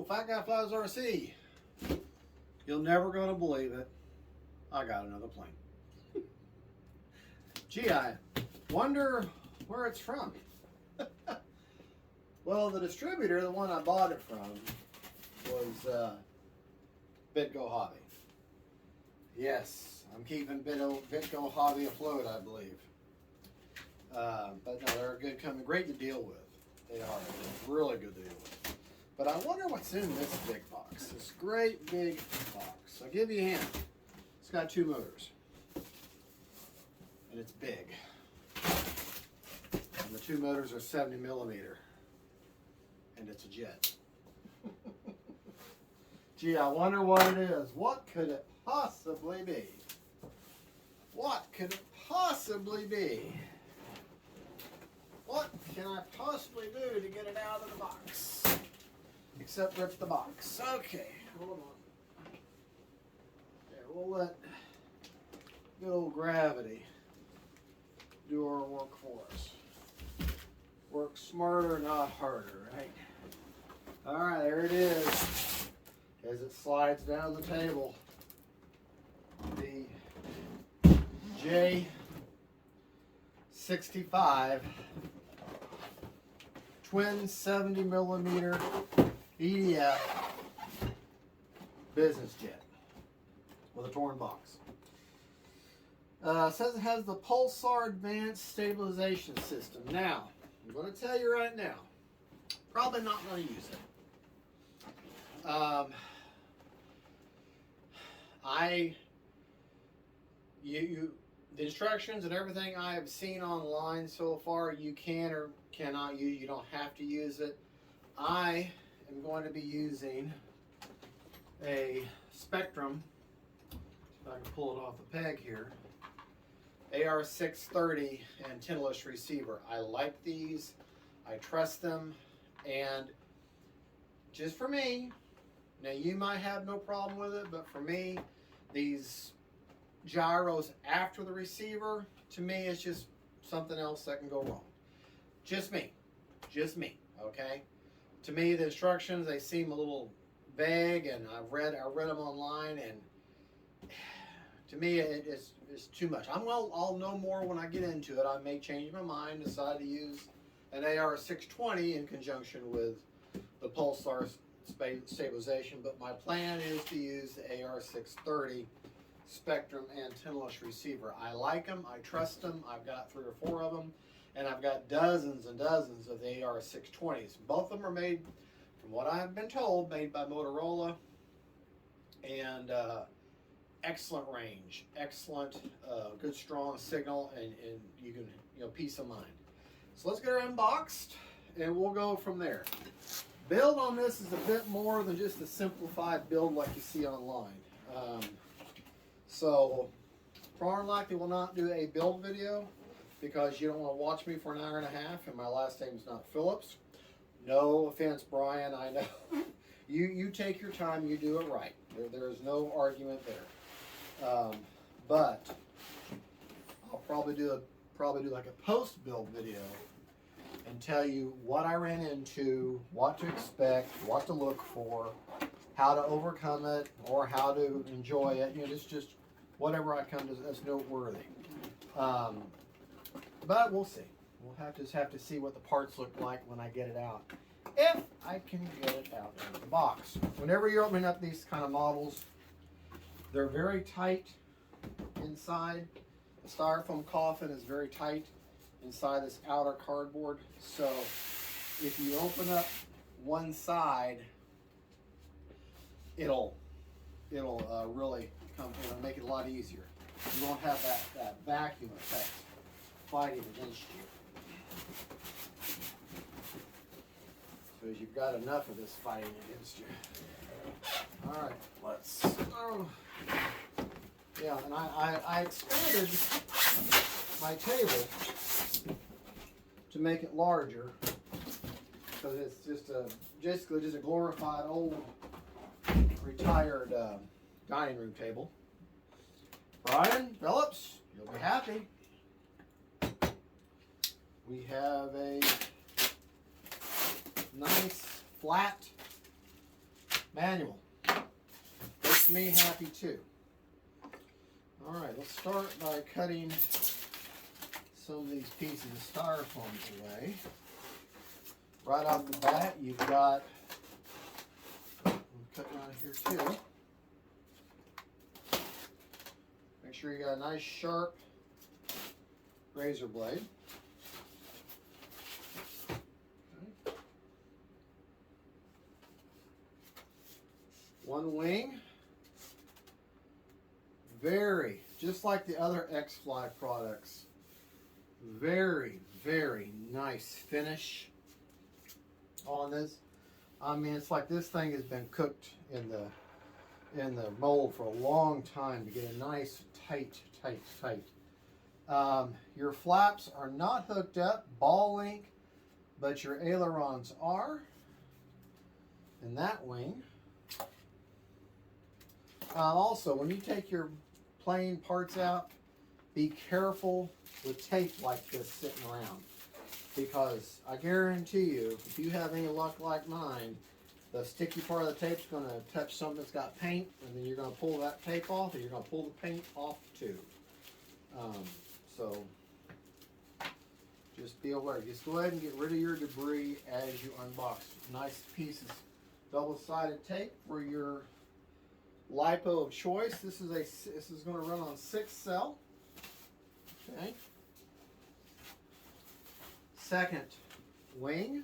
Fat Guy Flies RC. You're never going to believe it. I got another plane. Gee, I wonder where it's from. Well, the distributor, the one I bought it from, was Bitco Hobby. Yes, I'm keeping Bitco Hobby afloat, I believe. But no, they're a good company, great to deal with. They are really good to deal with. But I wonder what's in this big box. This great big box. I'll give you a hint. It's got 2 motors. And it's big. And the 2 motors are 70 millimeter. And it's a jet. Gee, I wonder what it is. What could it possibly be? What could it possibly be? What can I possibly do to get it out of the box? Except rip the box. Okay, hold on. Okay, we'll let good old gravity do our work for us. Work smarter, not harder, right? All right, there it is. As it slides down the table, the J-65 twin 70 millimeter EDF business jet with a torn box. Says it has the Pulsar Advanced Stabilization System. Now, I'm going to tell you right now, probably not going to use it. The instructions and everything I have seen online so far, you can or cannot use. You don't have to use it. I am going to be using a Spectrum, if I can pull it off the peg here, AR630 antennaless receiver. I like these, I trust them, and just for me, now you might have no problem with it, but for me, these gyros after the receiver, to me, it's just something else that can go wrong. Just me, okay? To me, the instructions, they seem a little vague, and I read them online, and to me, it's too much. I'll know more when I get into it. I may change my mind, decide to use an AR620 in conjunction with the Pulsar stabilization, but my plan is to use the AR630 Spectrum antennaless receiver. I like them, I trust them, I've got 3 or 4 of them, and I've got dozens and dozens of the AR620s. Both of them are made, from what I've been told, made by Motorola, and excellent range, excellent, good strong signal, and you can, peace of mind. So let's get her unboxed, and we'll go from there. Build on this is a bit more than just a simplified build like you see online. So, more than likely we'll not do a build video because you don't want to watch me for an hour and a half, and my last name's not Phillips. No offense, Brian, I know. you take your time, you do it right. There is no argument there. But I'll probably do like a post-build video and tell you what I ran into, what to expect, what to look for, how to overcome it, or how to enjoy it. Just whatever I come to that's noteworthy. But we'll see. We'll just have to see what the parts look like when I get it out, if I can get it out of the box. Whenever you're opening up these kind of models, they're very tight inside. The styrofoam coffin is very tight inside this outer cardboard. So if you open up one side, it'll really make it a lot easier. You won't have that vacuum effect fighting against you. Because you've got enough of this fighting against you. All right, let's. Yeah, and I expanded my table to make it larger because it's basically just a glorified old retired dining room table. Brian Phillips, you'll be happy. We have a nice flat Manual. Makes me happy too. Alright, let's start by cutting some of these pieces of styrofoam away. Right off the bat, you've got, I'm cutting out here too. Make sure you got a nice sharp razor blade. Okay. One wing. Very, just like the other e-flite products, very, very nice finish on this. I mean, it's like this thing has been cooked in the mold for a long time to get a nice tight. Your flaps are not hooked up, ball link, but your ailerons are in that wing. Also, when you take your plane parts out, be careful with tape like this sitting around, because I guarantee you, if you have any luck like mine, the sticky part of the tape's going to touch something that's got paint, and then you're going to pull that tape off, and you're going to pull the paint off too. So just be aware. Just go ahead and get rid of your debris as you unbox. Nice pieces, double-sided tape for your lipo of choice. This is going to run on 6 cell. Okay. Second wing,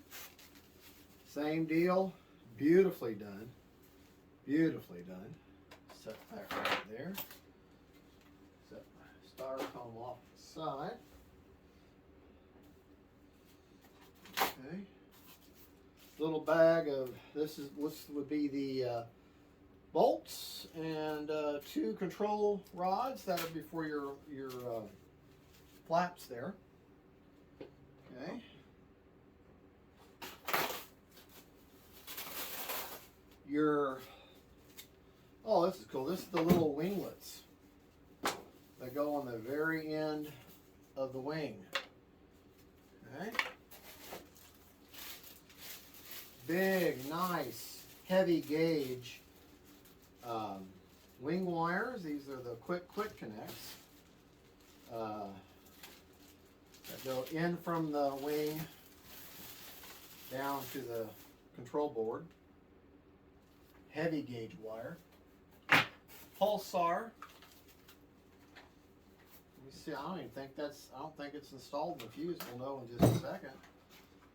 same deal. Beautifully done. Beautifully done. Set that right there. Set my styrofoam off the side. Okay. Little bag of this would be the bolts and 2 control rods that would be for your flaps there. Okay. Oh, this is cool. This is the little winglets that go on the very end of the wing. Okay. Big, nice, heavy gauge wing wires. These are the quick connects that go in from the wing down to the control board. Heavy gauge wire. Pulsar. Let me see. I don't think it's installed in the fuse. We'll know in just a second.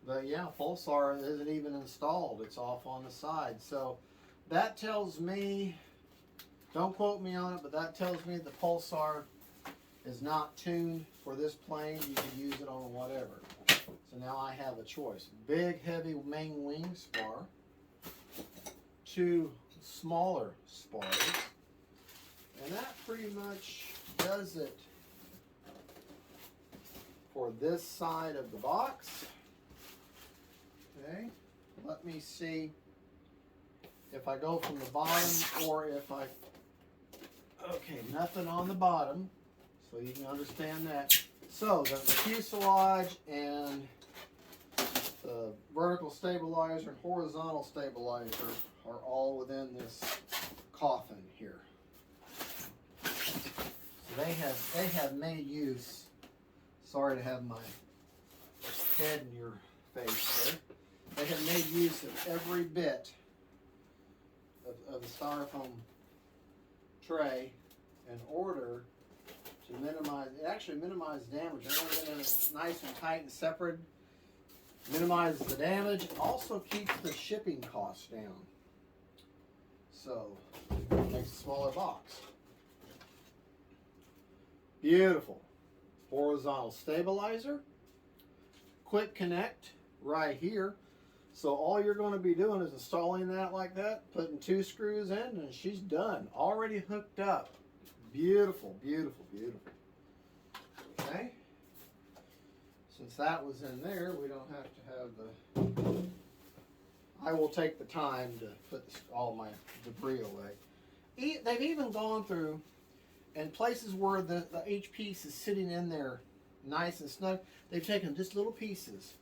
But yeah, pulsar isn't even installed. It's off on the side. So that tells me, don't quote me on it, but that tells me the pulsar is not tuned for this plane. You can use it on whatever. So now I have a choice. Big, heavy main wing spar. 2 smaller spars. And that pretty much does it for this side of the box. Okay, let me see if I go from the bottom or if I, okay, nothing on the bottom, so you can understand that. So the fuselage and the vertical stabilizer and horizontal stabilizer are all within this coffin here. So they have made use. Sorry to have my head in your face there. They have made use of every bit of the styrofoam tray in order to minimize damage. Everything is nice and tight and separate. Minimizes the damage. Also keeps the shipping costs down. So it makes a smaller box. Beautiful. Horizontal stabilizer. Quick connect right here. So all you're going to be doing is installing that like that, putting 2 screws in, and she's done. Already hooked up. Beautiful, beautiful, beautiful. Okay. Since that was in there, we don't have to have the... I will take the time to put all my debris away. They've even gone through, and places where each piece is sitting in there nice and snug, they've taken just little pieces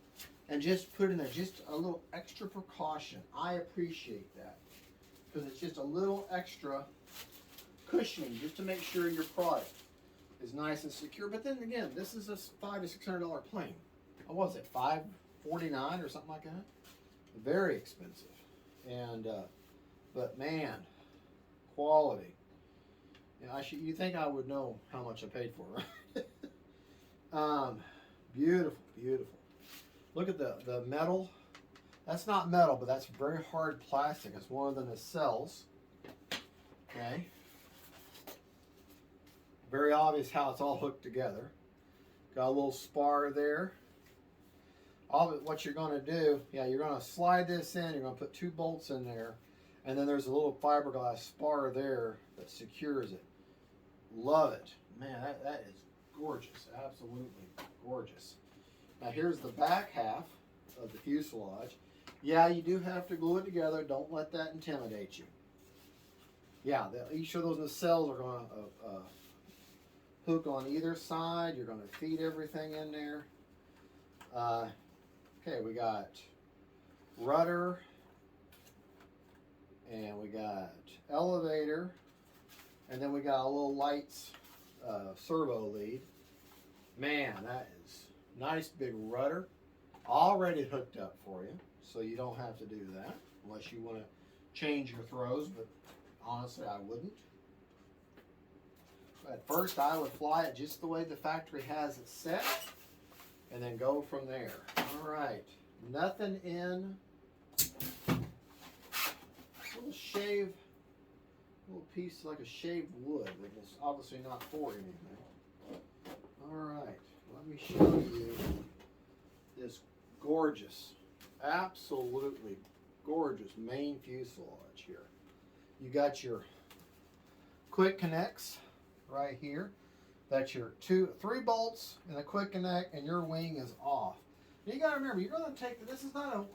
and just put in there just a little extra precaution. I appreciate that. because it's just a little extra cushioning just to make sure your product is nice and secure. But then again, this is a $500 to $600 plane. What was it, $549 or something like that? Very expensive. And but man, quality. You know, you think I would know how much I paid for it, right? Beautiful, beautiful. Look at the metal. That's not metal, but that's very hard plastic. It's one of the nacelles. Okay. Very obvious how it's all hooked together. Got a little spar there. All of it, what you're going to do, yeah, you're going to slide this in. You're going to put 2 bolts in there, and then there's a little fiberglass spar there that secures it. Love it, man. That is gorgeous. Absolutely gorgeous. Now here's the back half of the fuselage. Yeah, you do have to glue it together. Don't let that intimidate you. Yeah, each of those nacelles are going to hook on either side. You're going to feed everything in there. Okay, we got rudder, and we got elevator, and then we got a little lights servo lead. Man, that is nice big rudder, already hooked up for you, so you don't have to do that unless you want to change your throws, but honestly I wouldn't. At first I would fly it just the way the factory has it set, and then go from there. All right, nothing in. Little shave, little piece like a shaved wood that is obviously not for anything. All right, let me show you this gorgeous, absolutely gorgeous main fuselage here. You got your quick connects right here. That's your 3 bolts and a quick connect, and your wing is off. Now you got to remember, you're going to take this is not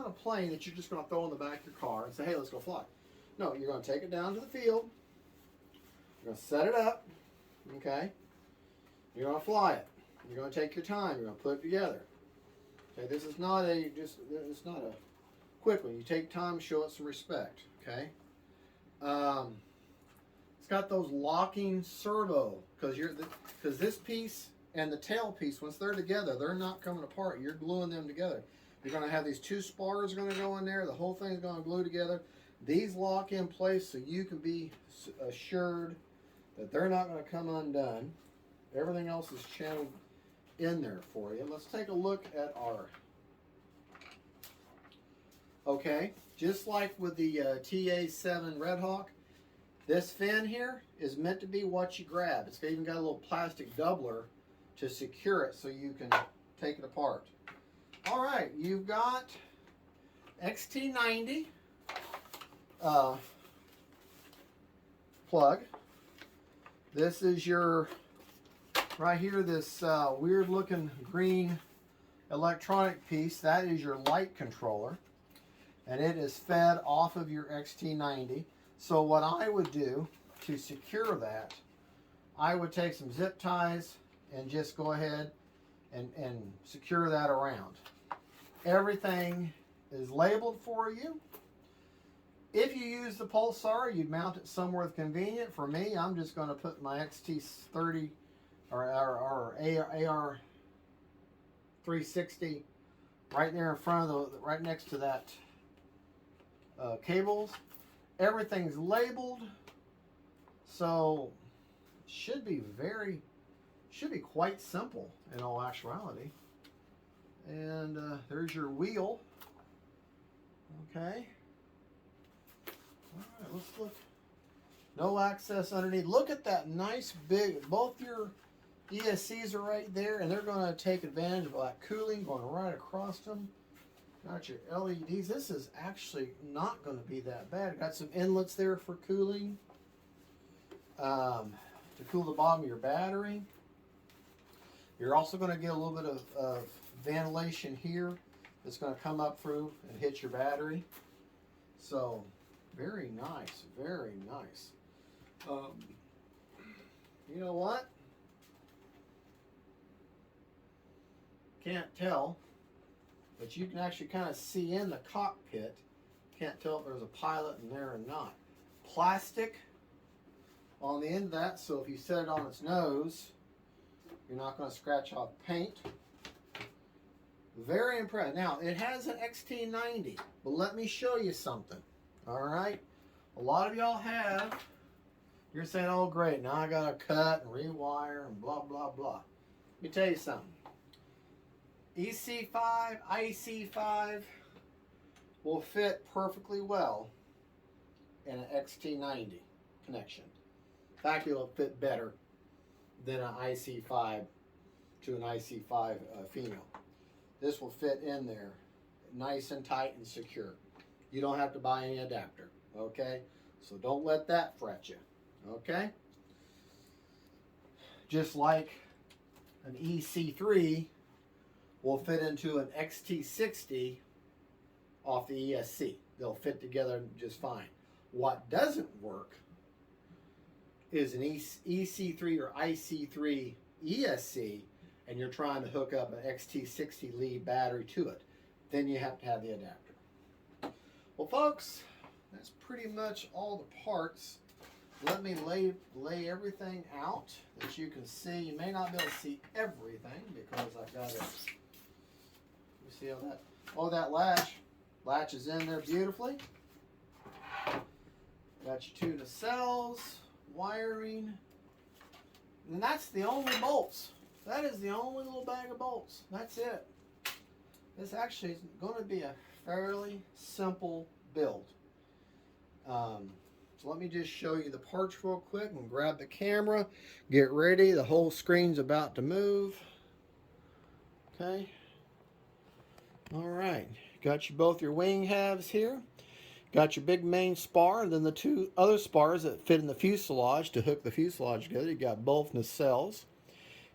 a plane that you're just going to throw in the back of your car and say, hey, let's go fly. No, you're going to take it down to the field. You're going to set it up. Okay. You're going to fly it. You're going to take your time. You're going to put it together. Okay. This is not it's not a quick one. You take time, show it some respect. Okay. It's got those locking servo because this piece and the tail piece, once they're together, they're not coming apart. You're gluing them together. You're going to have these 2 spars going to go in there. The whole thing's going to glue together. These lock in place so you can be assured that they're not going to come undone. Everything else is channeled in there for you. Let's take a look at our. Okay, just like with the TA7 Red Hawk, this fin here is meant to be what you grab. It's even got a little plastic doubler to secure it so you can take it apart. All right, you've got XT90 plug. This is your, right here, this weird looking green electronic piece. That is your light controller, and it is fed off of your XT90. So what I would do to secure that, I would take some zip ties and just go ahead and secure that around. Everything is labeled for you. If you use the Pulsar, you'd mount it somewhere convenient. For me, I'm just going to put my XT30 or AR 360 right there in front of right next to that cables. Everything's labeled, so should be quite simple in all actuality. And there's your wheel. Okay. All right, let's look. No access underneath. Look at that nice big, both your ESCs are right there, and they're going to take advantage of that cooling going right across them. Got your LEDs. This is actually not going to be that bad. Got some inlets there for cooling, to cool the bottom of your battery. You're also going to get a little bit of ventilation here that's going to come up through and hit your battery. So very nice, very nice. You know what? Can't tell, but you can actually kind of see in the cockpit. can't tell if there's a pilot in there or not. Plastic on the end of that, so if you set it on its nose, you're not going to scratch off paint. Very impressive. Now, it has an XT90, but let me show you something. All right? A lot of y'all have, you're saying, oh, great, now I got to cut and rewire and blah, blah, blah. Let me tell you something. EC5, IC5 will fit perfectly well in an XT90 connection. In fact, it'll fit better than an IC5 to an IC5 female. This will fit in there nice and tight and secure. You don't have to buy any adapter, okay? So don't let that fret you, okay? Just like an EC3 will fit into an XT60 off the ESC. They'll fit together just fine. What doesn't work is an EC3 or IC3 ESC, and you're trying to hook up an XT60 lead battery to it. Then you have to have the adapter. Well, folks, that's pretty much all the parts. Let me lay everything out that you can see. You may not be able to see everything because I've got it. You see all that? Oh, that latch is in there beautifully. Got your two nacelles, wiring, and that's the only bolts. That is the only little bag of bolts. That's it. This actually is going to be a fairly simple build. So let me just show you the parts real quick and grab the camera. Get ready. The whole screen's about to move. Okay. All right. Got both your wing halves here. Got your big main spar, and then the two other spars that fit in the fuselage to hook the fuselage together. You got both nacelles.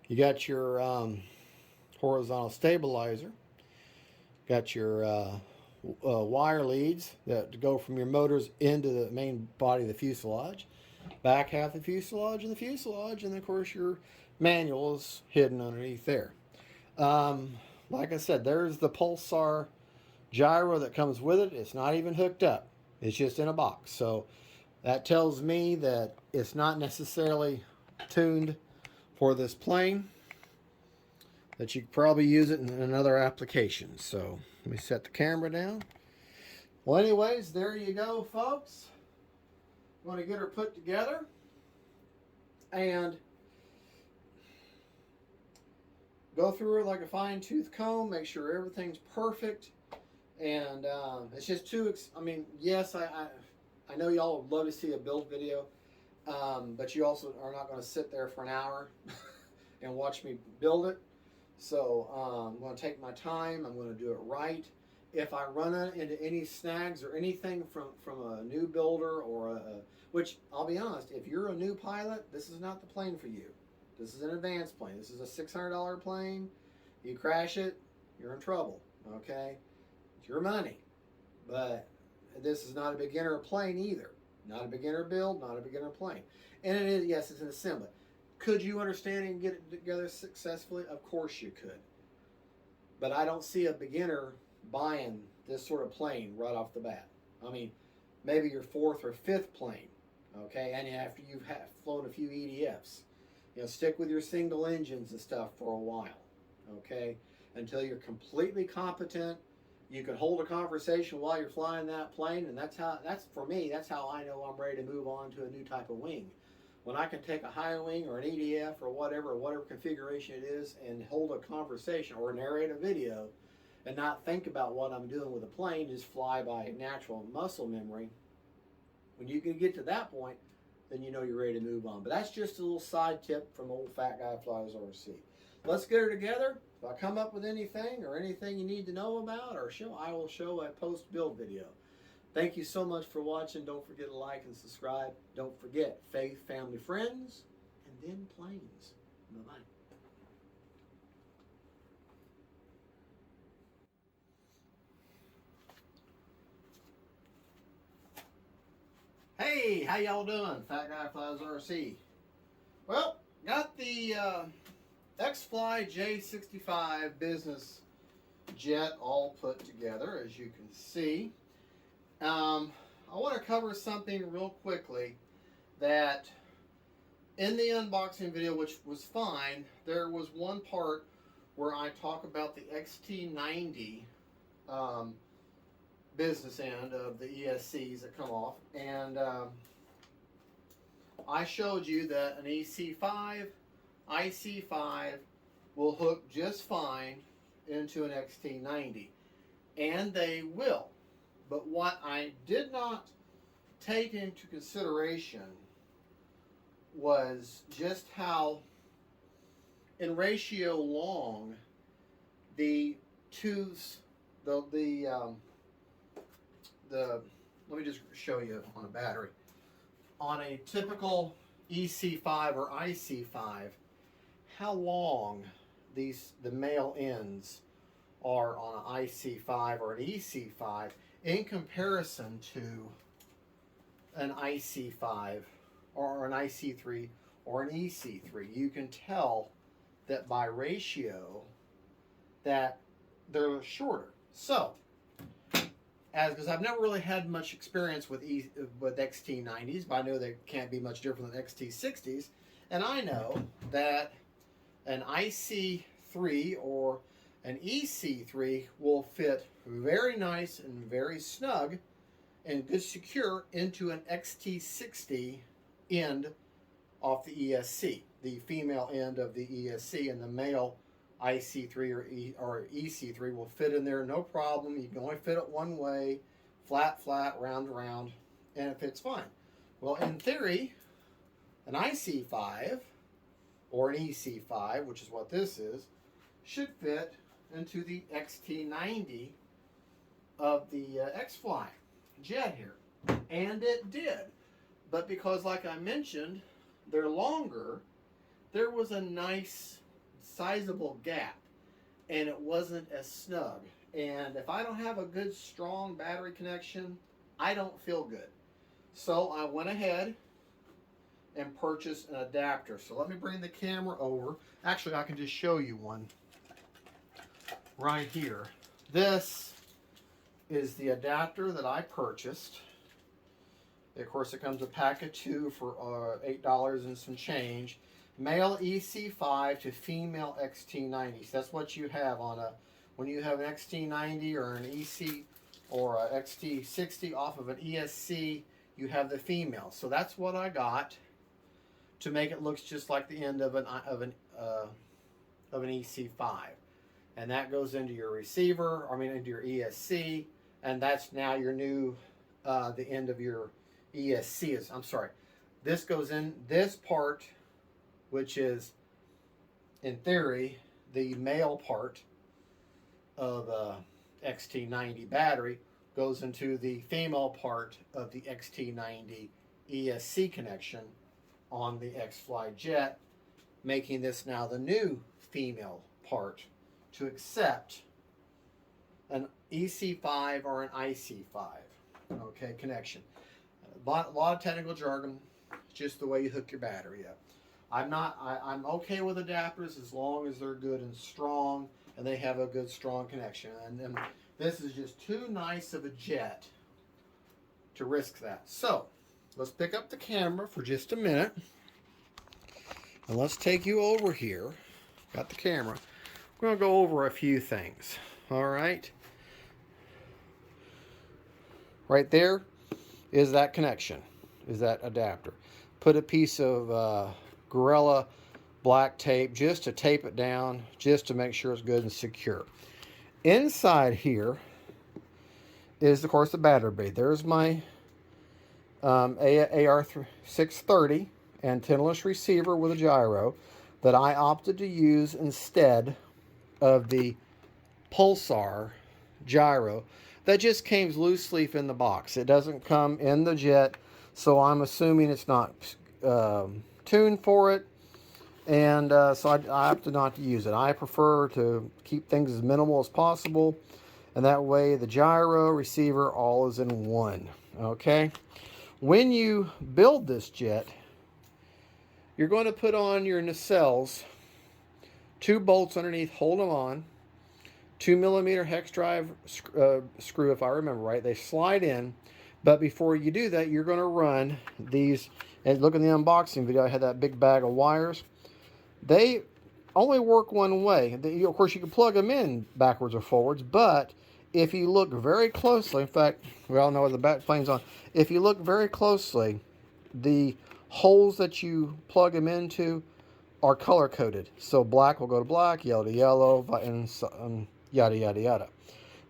You got your horizontal stabilizer. Got your wire leads that go from your motors into the main body of the fuselage. Back half the fuselage, and of course your manual is hidden underneath there. Like I said, there's the pulsar gyro that comes with it. It's not even hooked up. It's just in a box. So that tells me that it's not necessarily tuned for this plane, that you could probably use it in another application. So let me set the camera down. Well, anyways, there you go, folks. I'm going to get her put together and go through her like a fine-tooth comb, make sure everything's perfect. And it's just I mean, yes, I know y'all would love to see a build video, but you also are not going to sit there for an hour and watch me build it. So I'm going to take my time. I'm going to do it right. If I run into any snags or anything from a new builder or which I'll be honest, if you're a new pilot, this is not the plane for you. This is an advanced plane. This is a $600 plane. You crash it, you're in trouble. Okay. Your money, but this is not a beginner plane either. Not a beginner build, not a beginner plane. And it is, yes, it's an assembly. Could you understand and get it together successfully? Of course you could. But I don't see a beginner buying this sort of plane right off the bat. I mean, maybe your fourth or fifth plane, okay? And after you've flown a few EDFs. You know, stick with your single engines and stuff for a while, okay? Until you're completely competent. You can hold a conversation while you're flying that plane, and that's for me, that's how I know I'm ready to move on to a new type of wing. When I can take a high wing or an EDF or whatever configuration it is, and hold a conversation or narrate a video and not think about what I'm doing with a plane, just fly by natural muscle memory. When you can get to that point, then you know you're ready to move on. But that's just a little side tip from old fat guy flies RC. Let's get her together. If I come up with anything or anything you need to know about or show, I will show a post-build video. Thank you so much for watching. Don't forget to like and subscribe. Don't forget, faith, family, friends, and then planes. Bye-bye. Hey, how y'all doing? Fat Guy Flies RC. Well, got the Eflite J-65 business jet all put together, as you can see. I want to cover something real quickly that in the unboxing video, which was fine, there was one part where I talk about the XT90 business end of the ESCs that come off, and I showed you that an EC5, IC5 will hook just fine into an XT90, and they will. But what I did not take into consideration was just how, in ratio long, the tubes, let me just show you on a battery. On a typical EC5 or IC5, how long the male ends are on an IC5 or an EC5 in comparison to an IC5 or an IC3 or an EC3. You can tell that by ratio that they're shorter. So, because I've never really had much experience with XT90s, but I know they can't be much different than XT60s, and I know that an IC3 or an EC3 will fit very nice and very snug and good secure into an XT60 end off the ESC, the female end of the ESC, and the male IC3 or EC3 will fit in there no problem. You can only fit it one way, flat, round, and it fits fine. Well, in theory, an IC5 or an EC5, which is what this is, should fit into the XT90 of the Eflite jet here. And it did. But because, like I mentioned, they're longer, there was a nice sizable gap, and it wasn't as snug. And if I don't have a good strong battery connection, I don't feel good. So I went ahead and purchased an adapter. So let me bring the camera over. Actually, I can just show you one right here. This is the adapter that I purchased. Of course, it comes a pack of two for $8 and some change. Male EC5 to female XT90. So that's what you have on when you have an XT90 or an EC or a XT60 off of an ESC, you have the female. So that's what I got to make it look just like the end of an EC5. And that goes into your receiver, into your ESC, and that's now your new, the end of your ESC. I'm sorry. This goes in, this part, which is, in theory, the male part of XT90 battery, goes into the female part of the XT90 ESC connection on the Eflite jet, making this now the new female part to accept an EC5 or an IC5, okay, connection. A lot of technical jargon, just the way you hook your battery up. I'm okay with adapters as long as they're good and strong and they have a good strong connection. And this is just too nice of a jet to risk that. So let's pick up the camera for just a minute and let's take you over here. Got the camera. We're going to go over a few things. All right. Right there is that connection, is that adapter. Put a piece of Gorilla black tape just to tape it down, just to make sure it's good and secure. Inside here is, of course, the battery bay. There's my AR630 antennaless receiver with a gyro that I opted to use instead of the Pulsar gyro that just came loose leaf in the box. It doesn't come in the jet, so I'm assuming it's not tuned for it, and so I opted not to use it. I prefer to keep things as minimal as possible, and that way the gyro, receiver, all is in one. Okay? When you build this jet, you're going to put on your nacelles, 2 bolts underneath, hold them on, 2mm hex drive screw, if I remember right. They slide in. But before you do that, you're going to run these, and look in the unboxing video, I had that big bag of wires. They only work one way. Of course, you can plug them in backwards or forwards, but if you look very closely, in fact, we all know where the back plane's on. If you look very closely, the holes that you plug them into are color coded. So black will go to black, yellow to yellow, and yada, yada, yada.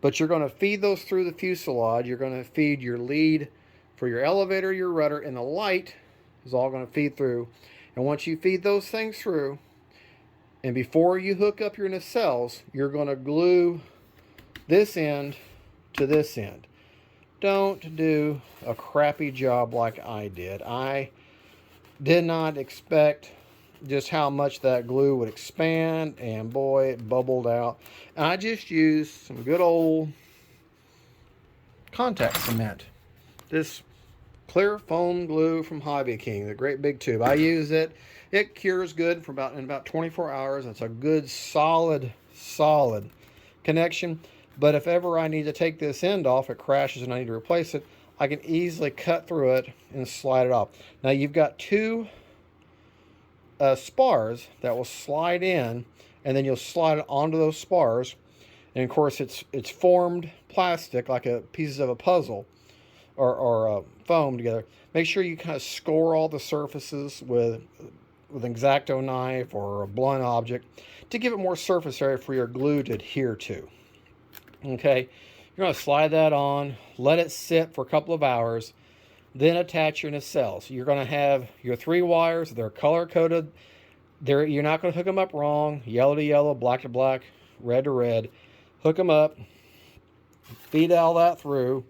But you're going to feed those through the fuselage. You're going to feed your lead for your elevator, your rudder, and the light is all going to feed through. And once you feed those things through, and before you hook up your nacelles, you're going to glue this end to this end. Don't do a crappy job like I did. I did not expect just how much that glue would expand, and boy, it bubbled out. And I just used some good old contact cement. This clear foam glue from Hobby King, the great big tube. I use it. It cures good for in about 24 hours. It's a good solid connection. But if ever I need to take this end off, it crashes and I need to replace it, I can easily cut through it and slide it off. Now you've got two spars that will slide in, and then you'll slide it onto those spars. And of course, it's formed plastic like pieces of a puzzle or foam together. Make sure you kind of score all the surfaces with an X-Acto knife or a blunt object to give it more surface area for your glue to adhere to. Okay, you're going to slide that on, let it sit for a couple of hours, then attach your nacelles. You're going to have your 3 wires. They're color coded. You're not going to hook them up wrong. Yellow to yellow, black to black, red to red. Hook them up, feed all that through,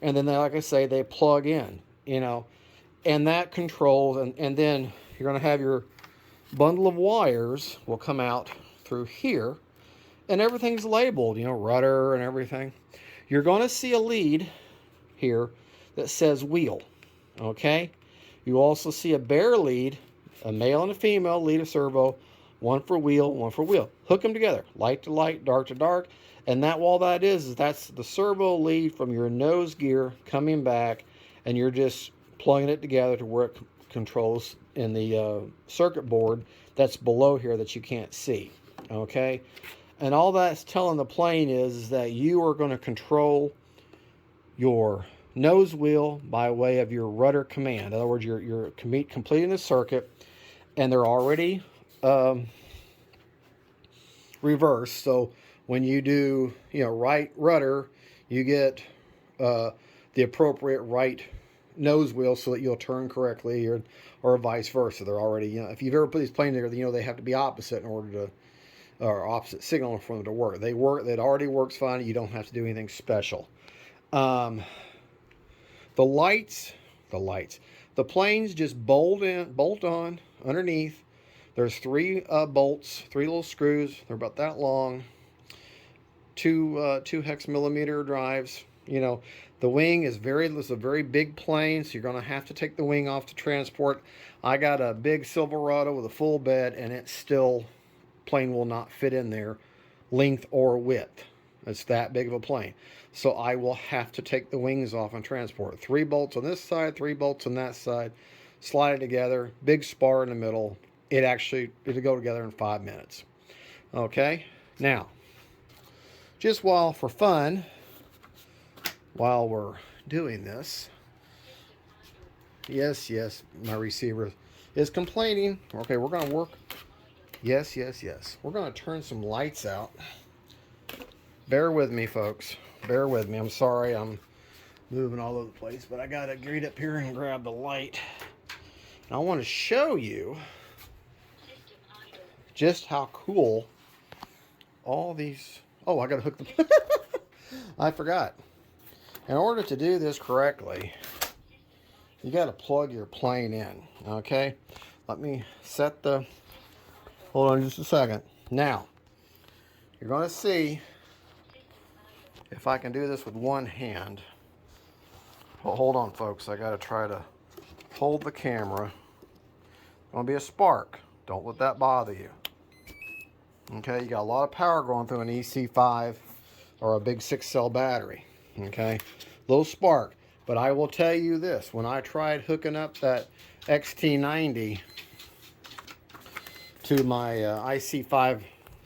and then like I say, they plug in, and that controls, and then you're going to have your bundle of wires will come out through here, and everything's labeled, rudder and everything. You're going to see a lead here that says wheel, okay? You also see a bare lead, a male and a female lead of servo, one for wheel, one for wheel. Hook them together, light to light, dark to dark, and all that is that's the servo lead from your nose gear coming back, and you're just plugging it together to where it controls in the circuit board that's below here that you can't see, okay? And all that's telling the plane is that you are going to control your nose wheel by way of your rudder command. In other words, you're completing the circuit, and they're already reversed. So when you do, right rudder, you get the appropriate right nose wheel so that you'll turn correctly, or vice versa. They're already, if you've ever put these planes together, they have to be opposite in order to, or opposite signal for them to work. They work. It already works fine. You don't have to do anything special. The lights. The planes just bolt on underneath. There's 3 bolts, 3 little screws. They're about that long. 2 hex millimeter drives. The wing is a very big plane, so you're going to have to take the wing off to transport. I got a big Silverado with a full bed, and it's still, plane will not fit in there, length or width. It's that big of a plane. So I will have to take the wings off and transport. 3 bolts on this side, 3 bolts on that side, slide it together, big spar in the middle. It'll go together in 5 minutes. Okay, now, just for fun, while we're doing this, yes, my receiver is complaining. Okay, we're going to work. Yes. We're going to turn some lights out. Bear with me, folks. Bear with me. I'm sorry I'm moving all over the place, but I got to get up here and grab the light. And I want to show you just how cool all these... Oh, I got to hook them. I forgot. In order to do this correctly, you got to plug your plane in, okay? Let me set the... Hold on just a second. Now, you're going to see if I can do this with one hand. Well, hold on, folks. I got to try to hold the camera. It's going to be a spark. Don't let that bother you. Okay, you got a lot of power going through an EC5 or a big 6-cell battery. Okay, little spark. But I will tell you this, when I tried hooking up that XT90 to my IC5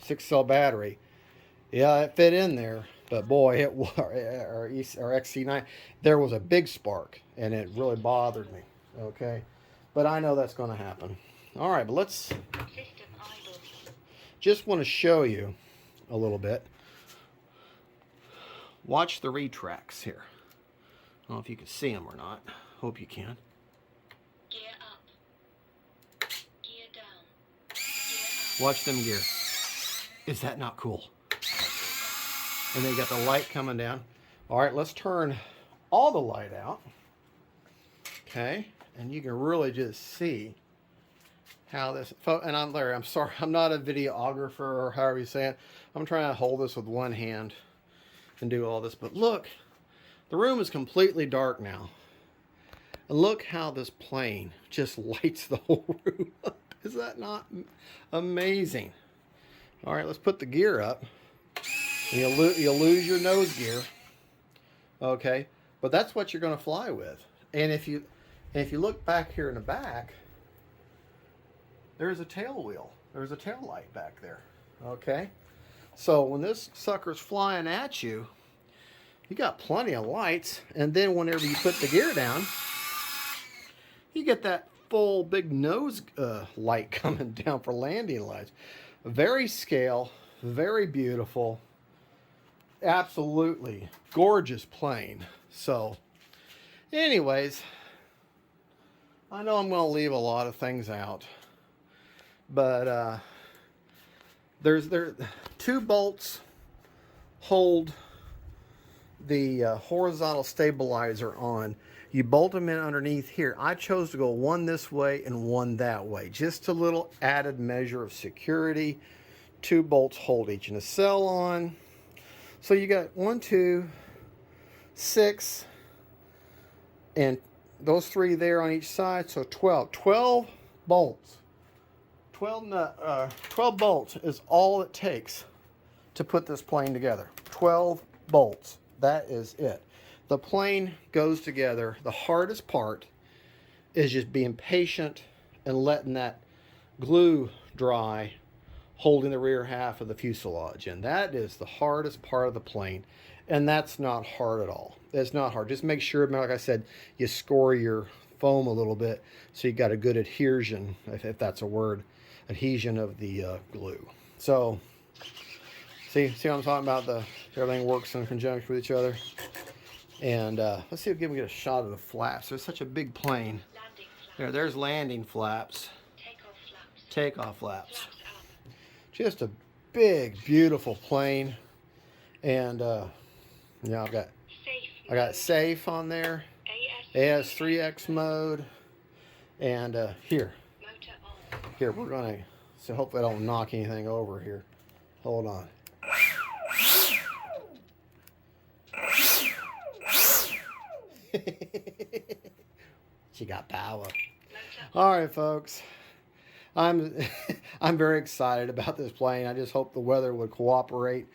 6-cell battery, yeah, it fit in there, but boy, it was, or XT9, there was a big spark, and it really bothered me, okay? But I know that's going to happen. All right, but let's, just want to show you a little bit. Watch the retracts here. I don't know if you can see them or not. Hope you can. Gear up. Gear down. Gear up. Watch them gear. Is that not cool? And then you got the light coming down. All right, let's turn all the light out. Okay, and you can really just see how this, and I'm Larry, I'm sorry, I'm not a videographer or however you say it. I'm trying to hold this with one hand and do all this, but look, the room is completely dark now. And look how this plane just lights the whole room up. Is that not amazing? All right, let's put the gear up. You'll lose your nose gear. Okay, but that's what you're going to fly with. And if you look back here in the back, there's a tail wheel. There's a tail light back there. Okay, so when this sucker's flying at you, you got plenty of lights, and then whenever you put the gear down, you get that full big nose light coming down for landing lights. Very scale, very beautiful, absolutely gorgeous plane. So anyways, I know I'm going to leave a lot of things out, but there's two bolts hold the horizontal stabilizer on. You bolt them in underneath here. I chose to go one this way and one that way. Just a little added measure of security. Two bolts hold each nacelle on. So you got 1, 2, 6, and those 3 there on each side. So 12 bolts. 12 bolts is all it takes to put this plane together. 12 bolts. That is it. The plane goes together. The hardest part is just being patient and letting that glue dry, holding the rear half of the fuselage. And that is the hardest part of the plane. And that's not hard at all. It's not hard. Just make sure, like I said, you score your foam a little bit so you got a good adhesion, if that's a word, adhesion of the glue. So, see what I'm talking about? Everything works in conjunction with each other. And let's see if we can get a shot of the flaps. There's such a big plane. There's landing flaps. Takeoff flaps. Just a big, beautiful plane. And yeah, I got safe on there. AS3X mode. And here we're gonna, so hopefully I don't knock anything over here. Hold on. She got power. All right, folks. I'm very excited about this plane. I just hope the weather would cooperate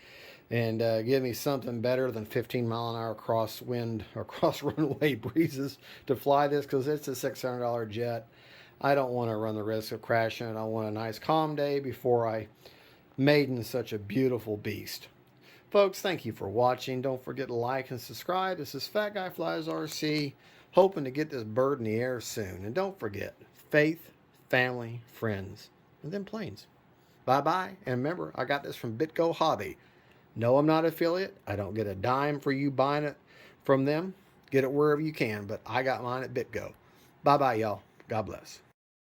and give me something better than 15-mile-an-hour crosswind or cross runway breezes to fly this, because it's a $600 jet. I don't want to run the risk of crashing it. I want a nice calm day before I maiden such a beautiful beast. Folks, thank you for watching. Don't forget to like and subscribe. This is Fat Guy Flies RC, hoping to get this bird in the air soon. And don't forget, faith, family, friends, and then planes. Bye-bye. And remember, I got this from BitGo Hobby. No, I'm not an affiliate. I don't get a dime for you buying it from them. Get it wherever you can, but I got mine at BitGo. Bye-bye, y'all. God bless.